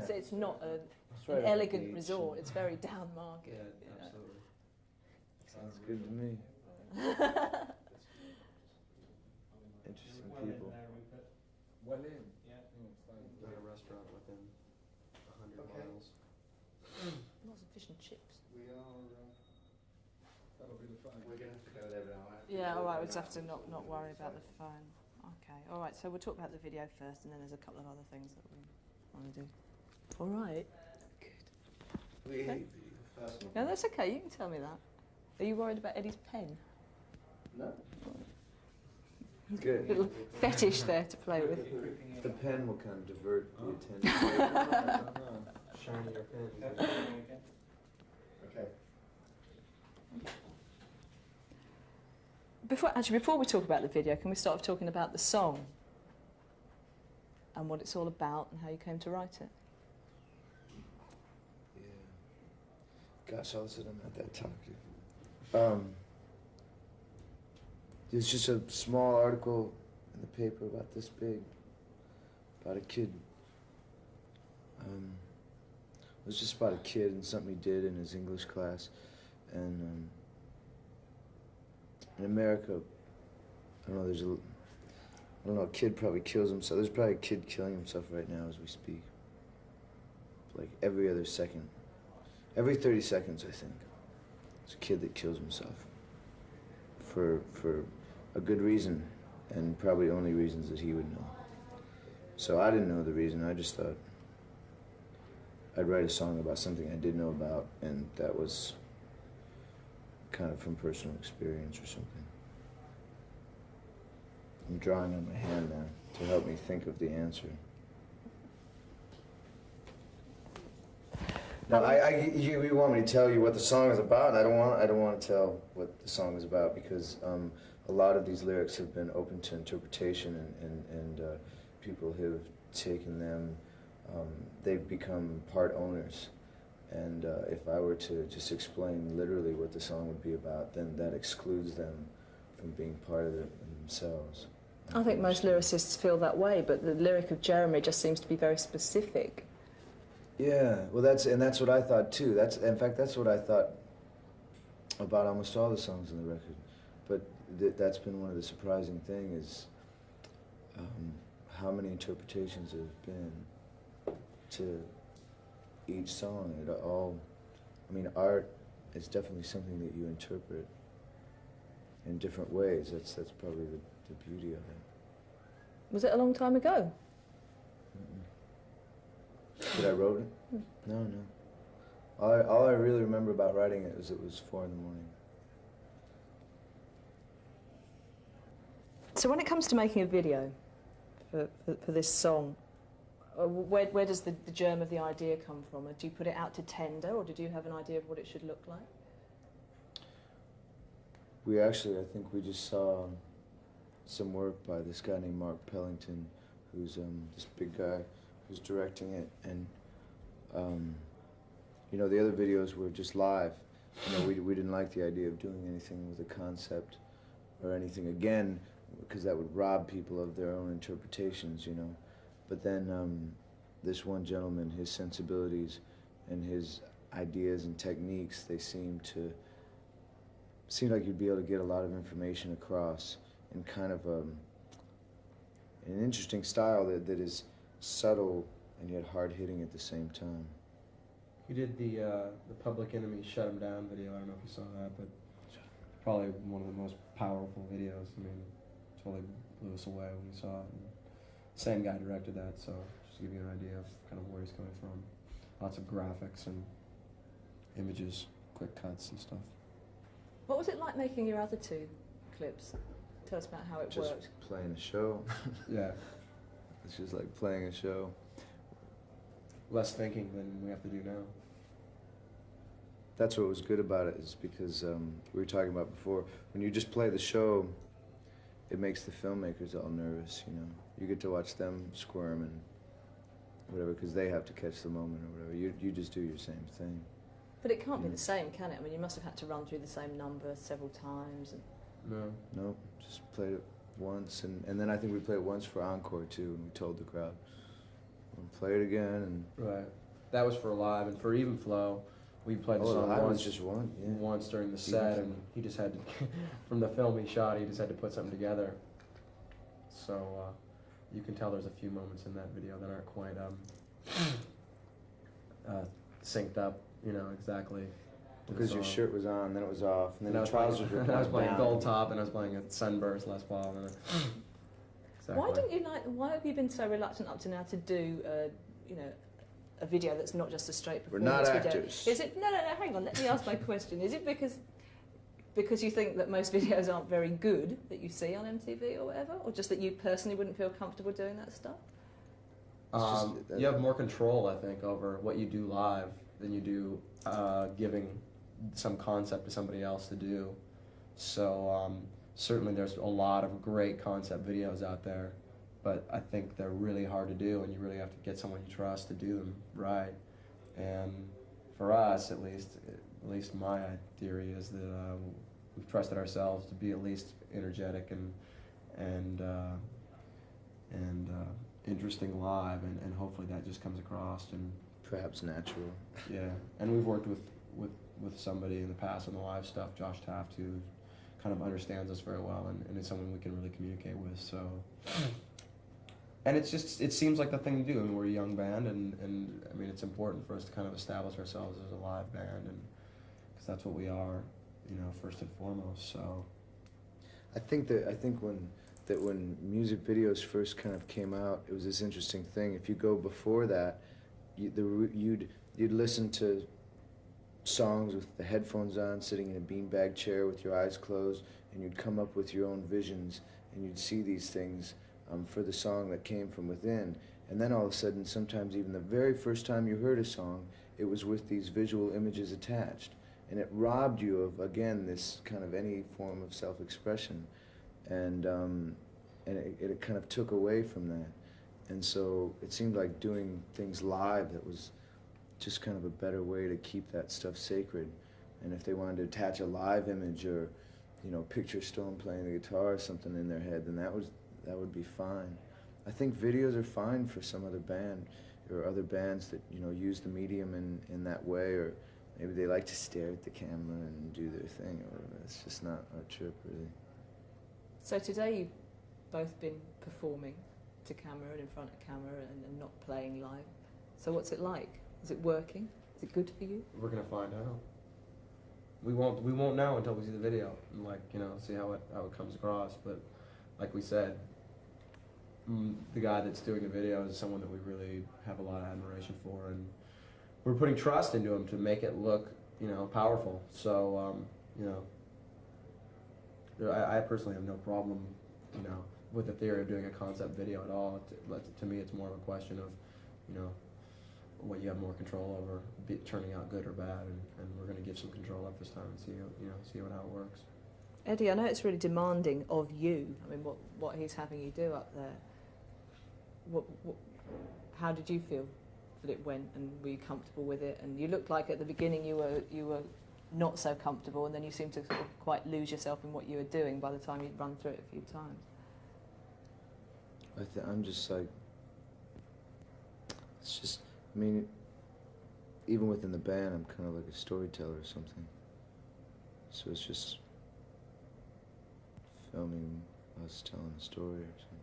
So it's not an right elegant resort, it's very down market. Yeah, absolutely. Sounds good to me. Interesting people. Well in? Yeah. Like a restaurant within 100 miles. Lots of fish and chips. We are, that'll be the phone. We're going to have to go there now. Yeah, all right, we'll just have to not worry about the phone. Okay, all right, so we'll talk about the video first, and then there's a couple of other things that we want to do. All right. Good. We hate No, that's okay, you can tell me that. Are you worried about Eddie's pen? No. Good. Little fetish there to play with. The pen will kind of divert the attention. Shinier pen. Okay. Before we talk about the video, can we start off talking about the song? And what it's all about and how you came to write it? Yeah. Gosh, all of a sudden I'm not that talkative. There's just a small article in the paper about this big, about a kid. It was just about a kid and something he did in his English class. And in America, I don't know, a kid probably kills himself. There's probably a kid killing himself right now as we speak. Like every other second. Every 30 seconds, I think. There's a kid that kills himself. For a good reason, and probably only reasons that he would know. So I didn't know the reason, I just thought I'd write a song about something I did know about, and that was kind of from personal experience or something. I'm drawing on my hand now to help me think of the answer. Now, you want me to tell you what the song is about? I don't want to tell what the song is about because a lot of these lyrics have been open to interpretation, and people have taken them. They've become part owners, and if I were to just explain literally what the song would be about, then that excludes them from being part of it themselves. I think most lyricists feel that way, but the lyric of Jeremy just seems to be very specific. Yeah, well, that's what I thought too. In fact, that's what I thought about almost all the songs on the record. But that's been one of the surprising things is how many interpretations there have been to each song. It all, I mean, art is definitely something that you interpret in different ways. That's probably the beauty of it. Was it a long time ago? That I wrote it? No. All I really remember about writing it was 4 a.m. So when it comes to making a video for this song, where does the germ of the idea come from? Do you put it out to tender, or did you have an idea of what it should look like? I think we just saw some work by this guy named Mark Pellington, who's this big guy who's directing it, and you know, the other videos were just live. You know, we didn't like the idea of doing anything with a concept or anything again, because that would rob people of their own interpretations, you know. But then this one gentleman, his sensibilities and his ideas and techniques, they seemed like you'd be able to get a lot of information across in kind of an interesting style that is subtle and yet hard-hitting at the same time. We did the Public Enemy Shut 'Em Down video. I don't know if you saw that, but probably one of the most powerful videos. I mean, totally blew us away when we saw it. And same guy directed that, so just to give you an idea of kind of where he's coming from. Lots of graphics and images, quick cuts and stuff. What was it like making your other 2 clips? Tell us about how it Just worked. playing a show. Yeah. It's just like playing a show. Less thinking than we have to do now. That's what was good about it, is because we were talking about before, when you just play the show, it makes the filmmakers all nervous, you know. You get to watch them squirm and whatever, because they have to catch the moment or whatever. You just do your same thing. But it can't be the same, can it? I mean, you must have had to run through the same number several times. And No, just played it once, and then I think we played it once for encore too, and we told the crowd. and play it again. Right. That was for live, and for Even Flow, we played the Oh, song I was once. just one. Yeah. Once during the Even set, Flow. and he just had to, from the film he shot, he just had to put something together. So you can tell there's a few moments in that video that aren't quite synced up, you know, exactly. to the Because your song. shirt was on, then it was off, and then And I the was trousers playing, were I was playing down. Gold Top, and I was playing a Sunburst Les Paul. And exactly. Why don't you like? Why have you been so reluctant up to now to do, you know, a video that's not just a straight We're performance not video? actors. Is it? No. Hang on. Let me ask my question. Is it because you think that most videos aren't very good that you see on MTV or whatever, or just that you personally wouldn't feel comfortable doing that stuff? It's just You have more control, I think, over what you do live than you do giving some concept to somebody else to do. So certainly there's a lot of great concept videos out there, but I think they're really hard to do, and you really have to get someone you trust to do them right. And for us, at least my theory is that we've trusted ourselves to be at least energetic and interesting live, and hopefully that just comes across. And Perhaps natural. yeah, and we've worked with somebody in the past on the live stuff, Josh Taft, who kind of understands us very well, and is someone we can really communicate with. So, and it seems like the thing to do. I mean, we're a young band, and I mean, it's important for us to kind of establish ourselves as a live band, and because that's what we are, you know, first and foremost. So, I think when music videos first kind of came out, it was this interesting thing. If you go before that, you'd listen to songs with the headphones on, sitting in a beanbag chair with your eyes closed, and you'd come up with your own visions, and you'd see these things for the song that came from within. And then all of a sudden, sometimes even the very first time you heard a song, it was with these visual images attached. And it robbed you of, again, this kind of any form of self-expression. And it kind of took away from that. And so it seemed like doing things live that was just kind of a better way to keep that stuff sacred. And if they wanted to attach a live image or, you know, picture Stone playing the guitar or something in their head, then that would be fine. I think videos are fine for some other band or other bands that, you know, use the medium in that way, or maybe they like to stare at the camera and do their thing or whatever. It's just not our trip, really. So today you've both been performing to camera and in front of camera and not playing live. So what's it like? Is it working? Is it good for you? we're gonna find out. We won't know until we see the video and, like, you know, see how it comes across. But like we said, the guy that's doing the video is someone that we really have a lot of admiration for, and we're putting trust into him to make it look, you know, powerful. So you know, I personally have no problem, you know, with the theory of doing a concept video at all. To me, it's more of a question of, you know, what you have more control over, turning out good or bad, and we're going to give some control up this time and see how it works. Eddie, I know it's really demanding of you. I mean, what he's having you do up there. How did you feel that it went, and were you comfortable with it? And you looked like at the beginning you were not so comfortable, and then you seemed to sort of quite lose yourself in what you were doing by the time you'd run through it a few times. I'm just like, it's just, I mean, even within the band, I'm kind of like a storyteller or something. So it's just filming us telling a story or something.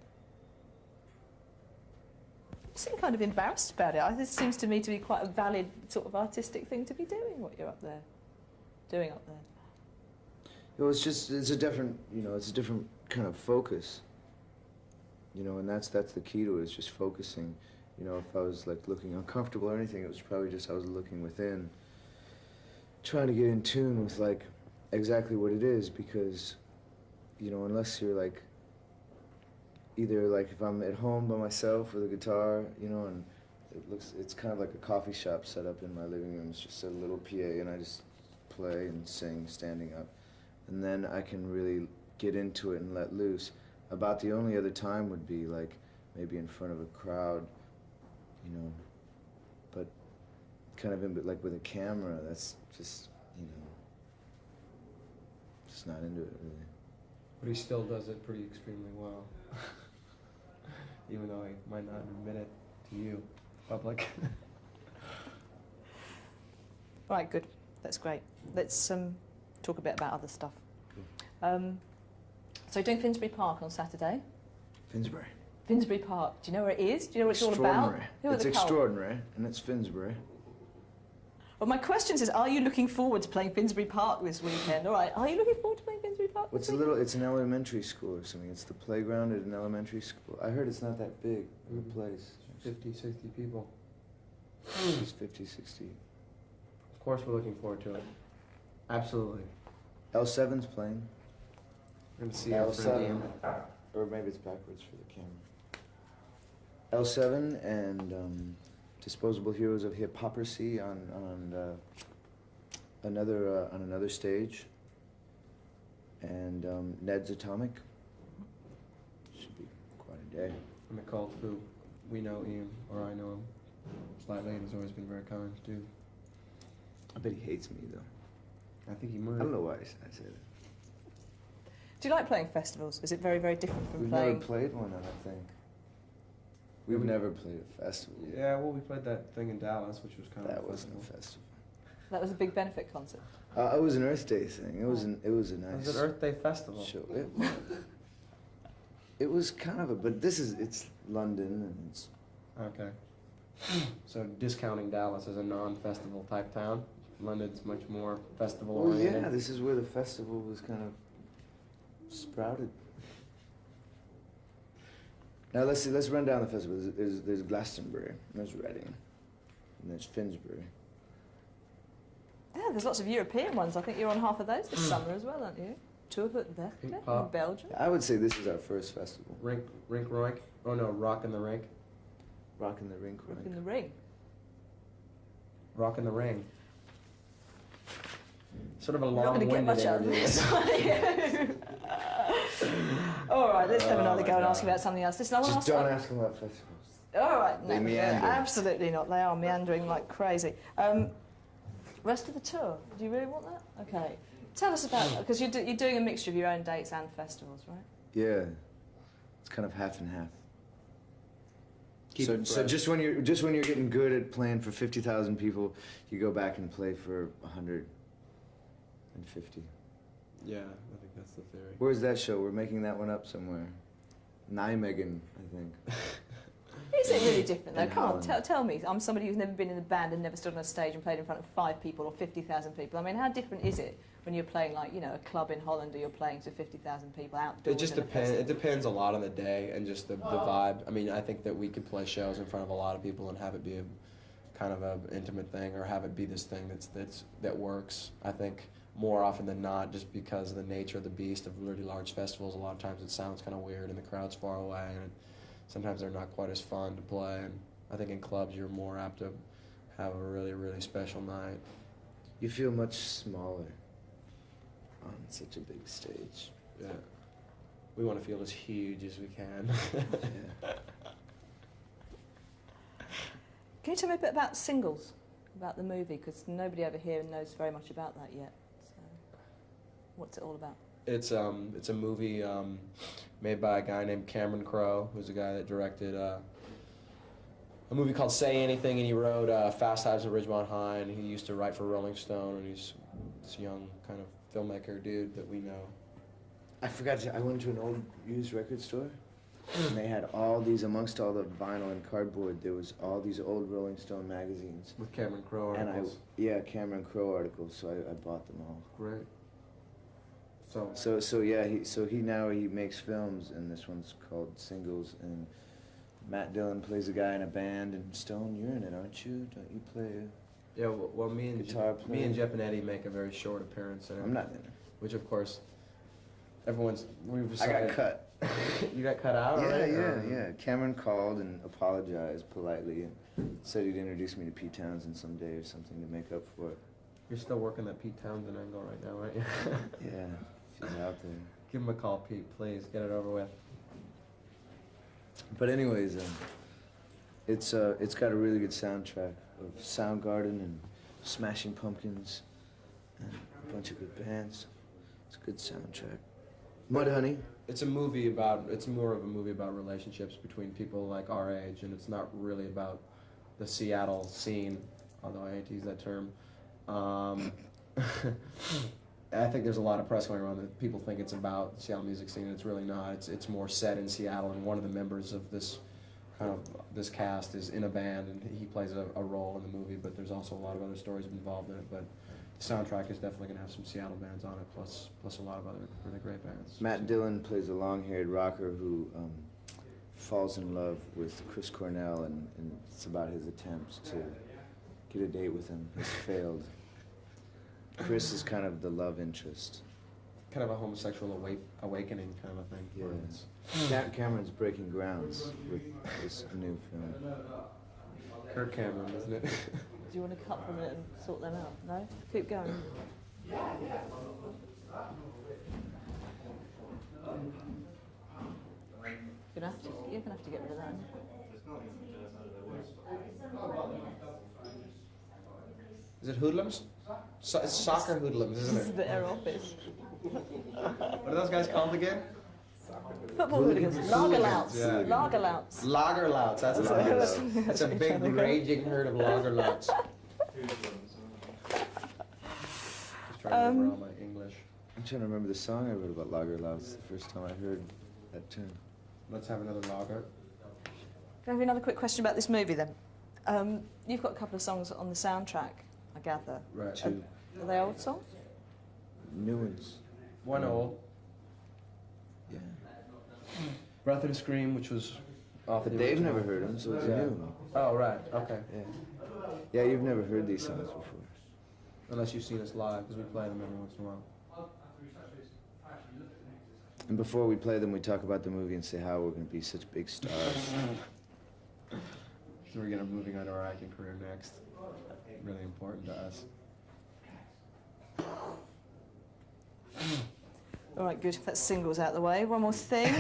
You seem kind of embarrassed about it. This seems to me to be quite a valid sort of artistic thing to be doing, what you're doing up there. You know, it's a different, you know, it's a different kind of focus. You know, and that's the key to it, is just focusing. You know, if I was like looking uncomfortable or anything, it was probably just I was looking within, trying to get in tune with like exactly what it is, because, you know, unless you're like, either like if I'm at home by myself with a guitar, you know, and it's kind of like a coffee shop set up in my living room. It's just a little PA, and I just play and sing standing up, and then I can really get into it and let loose. About the only other time would be like maybe in front of a crowd, you know, but kind of like with a camera, that's just, you know, just not into it really. But he still does it pretty extremely well, even though he might not admit it to you. public. Right, good. That's great. Let's talk a bit about other stuff. So you're doing Finsbury Park on Saturday. Finsbury. Finsbury Park. Do you know where it is? Do you know what it's all about? Extraordinary. Who are It's the cult? extraordinary, and it's Finsbury. Well, my question is, are you looking forward to playing Finsbury Park this weekend? All right. Are you looking forward to playing Finsbury Park? What's this a little? It's an elementary school or something. It's the playground at an elementary school. I heard it's not that big of a place. 50, 60 people. It's 50, 60. Of course, we're looking forward to it. Absolutely. L7's playing. We're going to see our friend Ian. Or maybe it's backwards for the camera. L7 and Disposable Heroes of Hypocrisy on another stage. And Ned's Atomic. Should be quite a day. And the cult who we know Ian, or I know him slightly, and has always been very kind to. I bet he hates me though. I think he I might. don't know why I said it. Do you like playing festivals? Is it very, very different from We've playing? never played one, I don't think. We've never played a festival. Yeah, well, we played that thing in Dallas, which was kind of That a wasn't festival. a festival. That was a big benefit concert. It was an Earth Day thing. It was a It nice was an Earth Day festival. show. It was kind of a, but it's London and it's Okay. So discounting Dallas as a non-festival type town, London's much more festival well, oriented. yeah. This is where the festival was kind of sprouted. Now let's see. Let's run down the festival. There's Glastonbury, and there's Reading, and there's Finsbury. Yeah, there's lots of European ones. I think you're on half of those this summer as well, aren't you? Tourbewerk in Pop. Belgium. I would say this is our first festival. Rink Roink. Oh no, Rock in the Rink. Rock in the Rink. Rock in the Ring. Rock in the Ring. Sort of a We're not going to get long-winded much out of interview. this, are you? All right, let's have another my go and ask you God. about something else. Listen, I want to Just ask. don't ask him about festivals. All right, They no, meander. absolutely not. They are meandering like crazy. Rest of the tour. Do you really want that? Okay. Tell us about because you're doing a mixture of your own dates and festivals, right? Yeah, it's kind of half and half. Keep So, it so fresh. just when you're getting good at playing for 50,000 people, you go back and play for 150. Yeah, I think that's the theory. Where's that show? We're making that one up somewhere. Nijmegen, I think. Is it really different though? In Come on, Holland. tell me. I'm somebody who's never been in a band and never stood on a stage and played in front of 5 people or 50,000 people. I mean, how different is it when you're playing like a club in Holland or you're playing to 50,000 people outdoors? It just in a depends. It festival? depends a lot on the day and just the vibe. I mean, I think that we could play shows in front of a lot of people and have it be a kind of an intimate thing, or have it be this thing that works. I think more often than not, just because of the nature of the beast of really large festivals, a lot of times it sounds kind of weird and the crowd's far away, and sometimes they're not quite as fun to play. And I think in clubs you're more apt to have a really, really special night. You feel much smaller on such a big stage. Yeah. We want to feel as huge as we can. Yeah. Can you tell me a bit about Singles, about the movie? Because nobody over here knows very much about that yet. So, what's it all about? It's a movie made by a guy named Cameron Crowe, who's a guy that directed a movie called Say Anything, and he wrote Fast Times at Ridgemont High, and he used to write for Rolling Stone, and he's this young kind of filmmaker dude that we know. I forgot. I went to an old used record store, and they had all these, amongst all the vinyl and cardboard, there was all these old Rolling Stone magazines. With Cameron Crowe And articles. Cameron Crowe articles. So I bought them all. Great. So So he now makes films, and this one's called Singles, and Matt Dillon plays a guy in a band, and Stone, you're in it, aren't you? Don't you play? yeah, well, me and Guitar player. Jeff and Eddie make a very short appearance in it. I'm not in it. Which of course, we've I decided. got cut. You got cut out, right? Yeah. Cameron called and apologized politely and said he'd introduce me to Pete Townsend someday or something to make up for it. You're still working that Pete Townsend angle right now, right? Yeah, she's out there. Give him a call, Pete, please. Get it over with. But anyways, it's got a really good soundtrack of Soundgarden and Smashing Pumpkins and a bunch of good bands. It's a good soundtrack. Mudhoney. It's more of a movie about relationships between people like our age, and it's not really about the Seattle scene, although I hate to use that term. I think there's a lot of press going around that people think it's about the Seattle music scene, and it's really not. It's more set in Seattle, and one of the members of this cast is in a band, and he plays a role in the movie. But there's also a lot of other stories involved in it. But the soundtrack is definitely going to have some Seattle bands on it, plus a lot of other really great bands. Matt Dillon plays a long-haired rocker who falls in love with Chris Cornell, and it's about his attempts to get a date with him. Has failed. Chris is kind of the love interest. Kind of a homosexual awakening kind of a thing. Yeah. Cameron's breaking grounds with this new film. Kirk Cameron, isn't it? Do you want to cut from it and sort them out? No? Keep going. You're gonna have to get rid of that. Is it hoodlums? It's soccer hoodlums, isn't This is it? the Air Office. What are those guys called again? Football hooligans. Lagerlouts. Yeah. Lagerlouts. Lagerlouts, that's what it is. It's a big raging herd of lagerlouts. Just trying to remember all my English. I'm trying to remember the song I wrote about Lagerlouts the first time I heard that term. Let's have another lager. Can I have another quick question about this movie then? You've got a couple of songs on the soundtrack, I gather. Right. Two Are they old songs? new ones. One old. Yeah. Breath of the Scream, which was off But the they've original. never heard them, so it's Yeah. new. Oh, right. Okay. Yeah. Yeah, you've never heard these songs before. Unless you've seen us live, because we play them every once in a while. And before we play them, we talk about the movie and say how we're going to be such big stars. So we're gonna moving on to our acting career next. Really important to us. All right, good. That single's out the way. One more thing.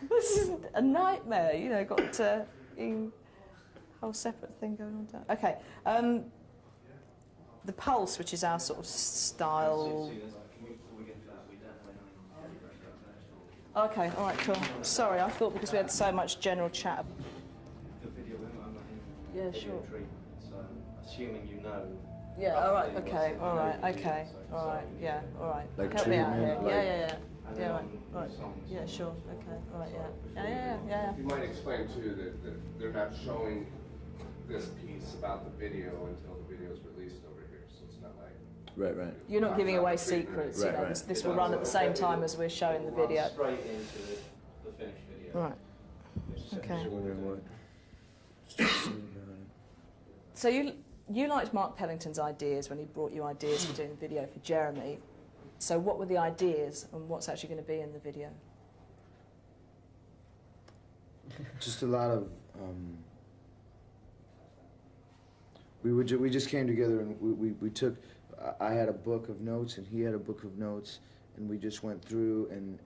This is a nightmare. You know, got a whole separate thing going on down. Okay. The Pulse, which is our sort of style. Okay, all right, cool. Sorry, I thought because we had so much general chat. Yeah, sure. So, assuming you know. Yeah, all right, okay, all right, okay, all right, yeah, all right. Like Help me out here. treatment, like- Yeah, right, right. Yeah, sure, okay, all right, yeah. You might explain too that they're not showing this piece about the video until the video is released over here, so it's not like. Right. You're not giving away secrets, you Right, know, right. this will run at the same time as we're showing the video. Straight into the finished video. Right, okay. Just wondering what. So you liked Mark Pellington's ideas when he brought you ideas for doing the video for Jeremy. So what were the ideas and what's actually going to be in the video? Just a lot of. We just came together and we took. I had a book of notes and he had a book of notes, and we just went through and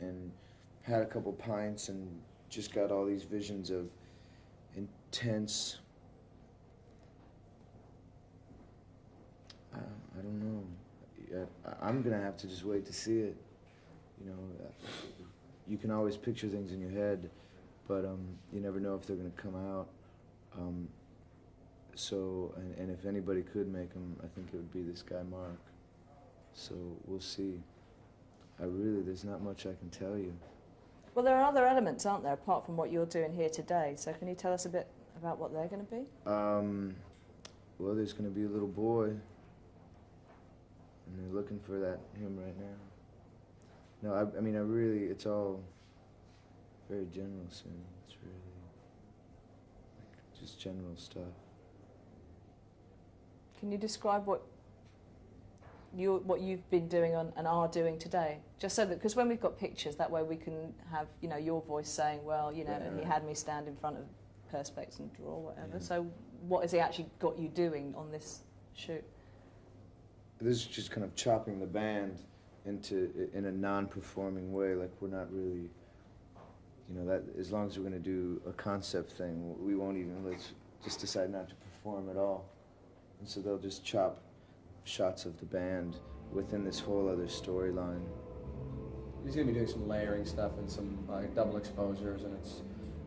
had a couple pints and just got all these visions of intense. I don't know. I'm gonna have to just wait to see it. You know, you can always picture things in your head, but you never know if they're gonna come out. So, and if anybody could make them, I think it would be this guy Mark. So we'll see. There's not much I can tell you. Well, there are other elements, aren't there, apart from what you're doing here today. So can you tell us a bit about what they're going to be? Well, there's gonna be a little boy, and they're looking for him right now. No, I mean, it's all very general soon. It's really like just general stuff. Can you describe what you've been doing and are doing today? Just so that, because when we've got pictures, that way we can have, you know, your voice saying, well, you know, and he had me stand in front of Perspex and draw, whatever. Yeah. So what has he actually got you doing on this shoot? This is just kind of chopping the band in a non-performing way. Like, we're not really, you know, that as long as we're going to do a concept thing, we won't even, let's just decide not to perform at all. And so they'll just chop shots of the band within this whole other storyline. He's gonna be doing some layering stuff and some double exposures, and it's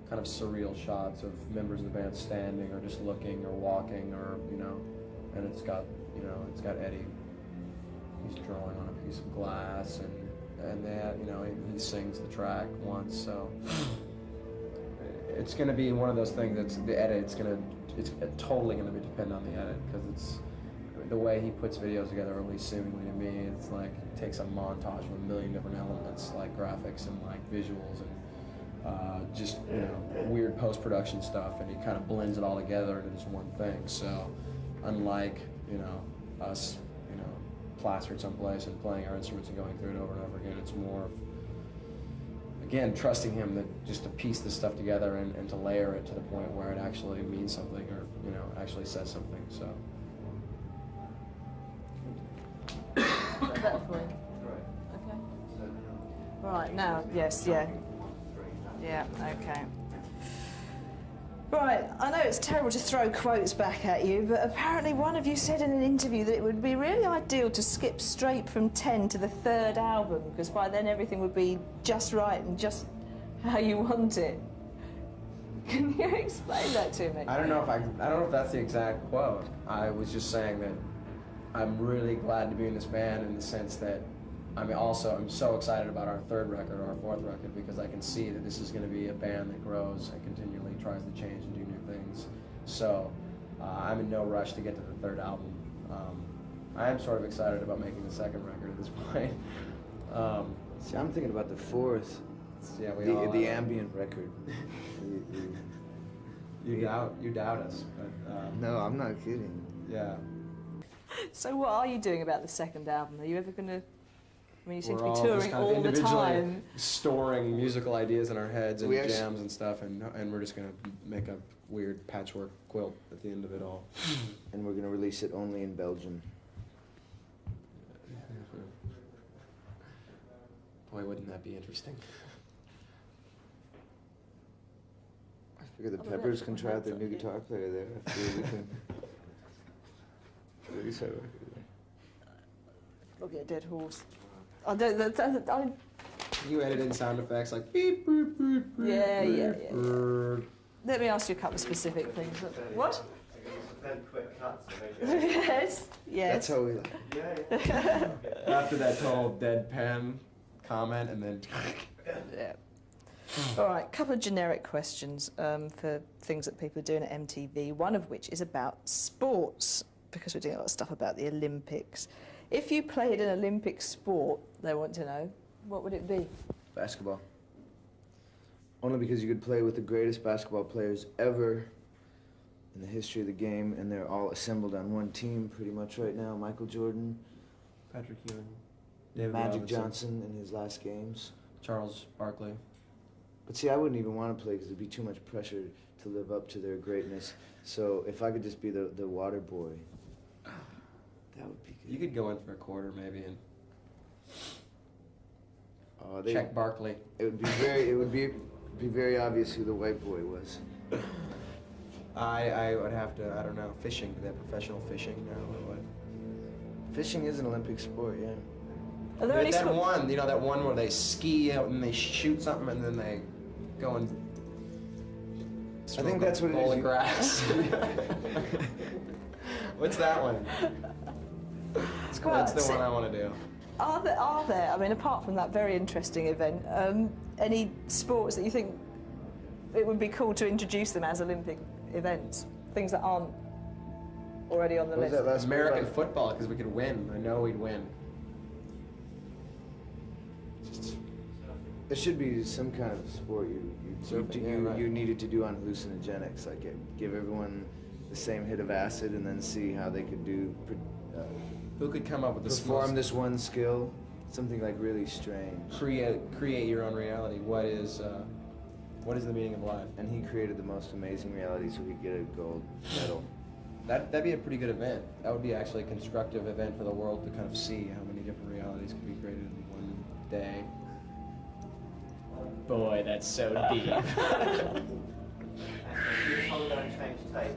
kind of surreal shots of members of the band standing or just looking or walking or, you know, and it's got Eddie, he's drawing on a piece of glass and that, you know, he sings the track once, so it's going to be one of those things that's the edit, it's totally going to be dependent on the edit, because it's the way he puts videos together, or at least seemingly to me, it's like it takes a montage of a million different elements, like graphics and like visuals and just, you know, weird post-production stuff, and he kind of blends it all together into this one thing. So unlike, you know, us, you know, plastered someplace and playing our instruments and going through it over and over again, it's more of, again, trusting him that just to piece this stuff together and to layer it to the point where it actually means something, or, you know, actually says something. So Better for you. Okay. Right, now, yes, yeah. Yeah, okay. Right, I know it's terrible to throw quotes back at you, but apparently one of you said in an interview that it would be really ideal to skip straight from 10 to the third album, because by then everything would be just right and just how you want it. Can you explain that to me? I don't know if that's the exact quote. I was just saying that I'm really glad to be in this band in the sense that I'm so excited about our third record, or our fourth record, because I can see that this is going to be a band that grows and continually tries to change and do new things. So I'm in no rush to get to the third album. I am sort of excited about making the second record at this point. See, I'm thinking about the fourth, Yeah, the ambient record. You doubt us, but No, I'm not kidding. yeah. So what are you doing about the second album? Are you ever going to... I mean, you seem We're to be all just touring kind of all the individually time. storing musical ideas in our heads and We actually- jams and stuff, and we're just gonna make a weird patchwork quilt at the end of it all. And we're gonna release it only in Belgium. Boy, wouldn't that be interesting? I figure the Oh, Peppers yeah. can try out their new Okay. guitar player there. I figure we can release our record there. Look at a dead horse. I don't... You edit in sound effects like beep, boop, boop, boop, Yeah, yeah, boop, yeah. boop. Let me ask you a couple of specific things. What? It's a fairly quick cut, so maybe. Yes, yes. That's how we like. Yeah. After that total deadpan comment, and then Yeah. All right, couple of generic questions for things that people are doing at MTV, one of which is about sports, because we're doing a lot of stuff about the Olympics. If you played an Olympic sport, they want to know, what would it be? Basketball. Only because you could play with the greatest basketball players ever in the history of the game, and they're all assembled on one team pretty much right now. Michael Jordan, Patrick Ewing, David Magic Robinson, Johnson in his last games. Charles Barkley. But see, I wouldn't even want to play because there'd be too much pressure to live up to their greatness. So if I could just be the water boy, that would be good. You could go in for a quarter maybe and They- check Barkley. It would be very obvious who the white boy was. I would have to, I don't know, fishing. They're professional fishing now or what? Fishing is an Olympic sport, yeah. Are there any That sport- one, you know, that one where they ski out and they shoot something and then they go and I think that's what it bowl is. of grass. What's that one? That's the one I want to do. Are there, I mean, apart from that very interesting event, any sports that you think it would be cool to introduce them as Olympic events? Things that aren't already on the What was list? that last American sport? football, because we could win. I know we'd win. There should be some kind of sport Surfing, yeah, right. you needed to do on hallucinogenics, like give everyone the same hit of acid and then see how they could do Who could come up with this perform this one skill, something like really strange. create your own reality? What is the meaning of life? And he created the most amazing reality so he could get a gold medal. That'd be a pretty good event. That would be actually a constructive event for the world to kind of see how many different realities could be created in one day. Boy, that's so deep. If you hold on change tape,